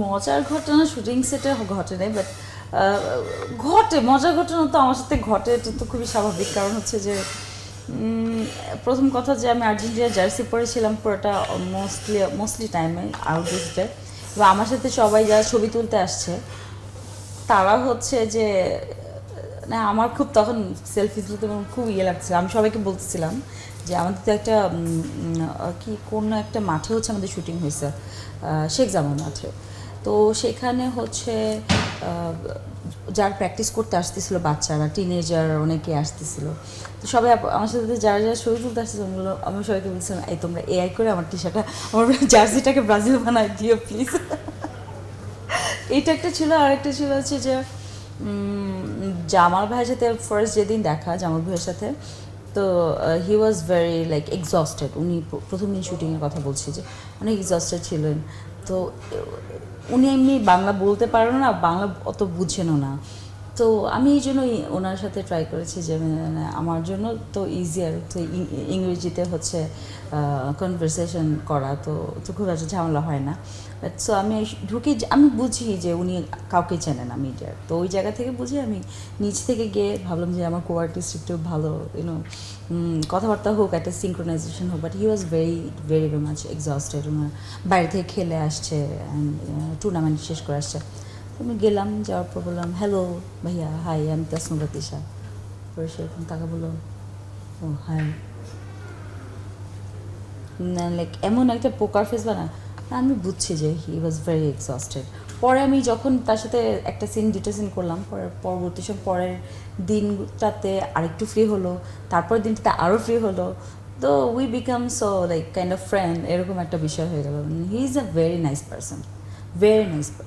মজার ঘটনা শুটিং সেটে ঘটে নাই, বাট ঘটে মজার ঘটনা তো আমার সাথে ঘটে, এটা তো খুবই স্বাভাবিক। কারণ হচ্ছে যে প্রথম কথা যে আমি আর্জেন্টিনা জার্সি পরেছিলাম পুরোটা মোস্টলি টাইমে আউটডোর্সে, এবং আমার সাথে সবাই যারা ছবি তুলতে আসছে তারা হচ্ছে যে না, আমার খুব তখন সেলফি তুলতে খুব লাগছিল। আমি সবাইকে বলতেছিলাম যে আমাদের তো একটা কি কোন একটা মাঠে হচ্ছে আমাদের শুটিং হয়েছে, শেখ জামাল মাঠে। তো সেখানে হচ্ছে যার প্র্যাকটিস করতে আসতেছিল বাচ্চারা, টিনেজার অনেকে আসতেছিল। তো সবাই আমার সাথে যারা যারা ছবি তুলতে আসতেছিল আমি সবাইকে বলছিলাম, এই তোমরা এআই করে আমার টি শার্টটা, আমার জার্সিটাকে ব্রাজিল বানায় দিও প্লিজ। এইটা একটা ছিল। আর একটা ছিল হচ্ছে যে জামাল ভাইয়ের সাথে ফার্স্ট যেদিন দেখা জামাল ভাইয়ের সাথে, তো হি ওয়াজ ভেরি লাইক এক্সস্টেড। উনি প্রথম দিন শুটিংয়ের কথা বলছি যে অনেক এক্সস্টেড ছিলেন। তো উনি এমনি বাংলা বলতে পারেন না, বাংলা অত বুঝেনও না। তো আমি এই জন্যই ওনার সাথে ট্রাই করেছি যে আমার জন্য তো ইজিয়ার তো ইংরেজিতে হচ্ছে কনভারসেশন করা, তো তো খুব একটা ঝামেলা হয় না। সো আমি ঢুকে আমি বুঝি যে উনি কাউকে চেনেন না মিডিয়ার, তো ওই জায়গা থেকে বুঝি আমি নিচ থেকে গিয়ে ভাবলাম যে আমার কো আর্টিস্ট একটু ভালো ইউনো কথাবার্তা হোক, একটা সিঙ্ক্রোনাইজেশন হোক। But he was very very very much exhausted. ওনার বাইরে থেকে খেলে আসছে অ্যান্ড টুর্নামেন্ট শেষ করে আসছে। আমি গেলাম, যাওয়ার পর বললাম হ্যালো ভাইয়া, হাই আমি তাসনুরা তিশা। পরে সেরকম তাকে বললো ও হাই, লাইক এমন একটা পোকার ফেস বানা। আমি বুঝছি যে হি ওয়াজ ভেরি এক্সস্টেড। পরে আমি যখন তার সাথে একটা সিন দুটো সিন করলাম, পরবর্তী সব পরের দিনটাতে আরেকটু ফ্রি হলো, তারপরের দিনটাতে আরও ফ্রি হলো। তো we become so like kind of friend, এরকম একটা বিষয় হয়ে গেল। He is a very nice person, very nice.